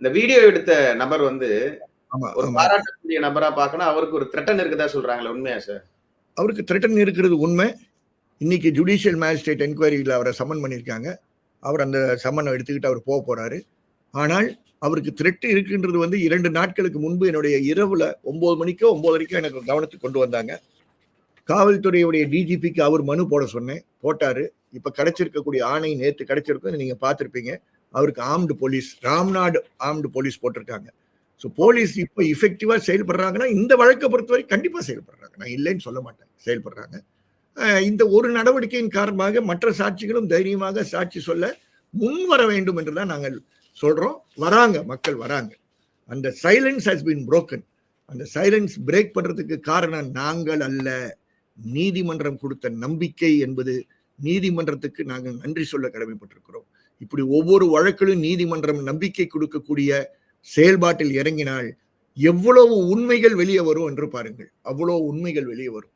இந்த வீடியோ எடுத்த நபர் வந்து ஆமா, ஒரு ஆமா. பாராட்டக்கூடிய நபரா பார்க்கணும். அவருக்கு ஒரு த்ரெட்டன் இருக்குதா சொல்றாங்களே உண்மையா சார்? அவருக்கு த்ரெட்டன் இருக்கிறது உண்மை. இன்னைக்கு ஜுடிஷியல் மேஜிஸ்ட்ரேட் என்கொயரியில அவரை சம்மன் பண்ணியிருக்காங்க. அவர் அந்த சம்மனை எடுத்துக்கிட்டு அவர் போறாரு. ஆனால் அவருக்கு த்ரெட் இருக்குன்றது வந்து 2 நாட்களுக்கு முன்பு என்னுடைய இரவுல 9 மணிக்கோ 9:30க்கோ எனக்கு கவனத்துக்கு கொண்டு வந்தாங்க. காவல்துறையுடைய டிஜிபிக்கு அவர் மனு போட சொன்னேன், போட்டாரு. இப்ப கிடைச்சிருக்கக்கூடிய ஆணை நேற்று கிடைச்சிருக்கும், நீங்க பார்த்திருப்பீங்க. அவருக்கு armed police, Ramnad armed police போட்டிருக்காங்க. ஸோ போலீஸ் இப்ப இஃபெக்டிவா செயல்படுறாங்கன்னா இந்த வழக்கை பொறுத்தவரை கண்டிப்பா செயல்படுறாங்க. நான் இல்லைன்னு சொல்ல மாட்டேன், செயல்படுறாங்க. இந்த ஒரு நடவடிக்கையின் காரணமாக மற்ற சாட்சிகளும் தைரியமாக சாட்சி சொல்ல முன் வர வேண்டும் என்றுதான் நாங்கள் சொல்றோம். வராங்க, மக்கள் வராங்க. அந்த சைலன்ஸ் ஹஸ் பீன் புரோக்கன். அந்த சைலன்ஸ் பிரேக் பண்றதுக்கு காரணம் நாங்கள் அல்ல, நீதிமன்றம் கொடுத்த நம்பிக்கை என்பது. நீதிமன்றத்துக்கு நாங்கள் நன்றி சொல்ல கடமைப்பட்டிருக்கிறோம். இப்படி ஒவ்வொரு வழக்கிலும் நீதிமன்றம் நம்பிக்கை கொடுக்கக்கூடிய செயல்பாட்டில் இறங்கினால் எவ்வளவு உண்மைகள் வெளியே வரும் என்று பாருங்கள். அவ்வளவு உண்மைகள் வெளியே வரும்.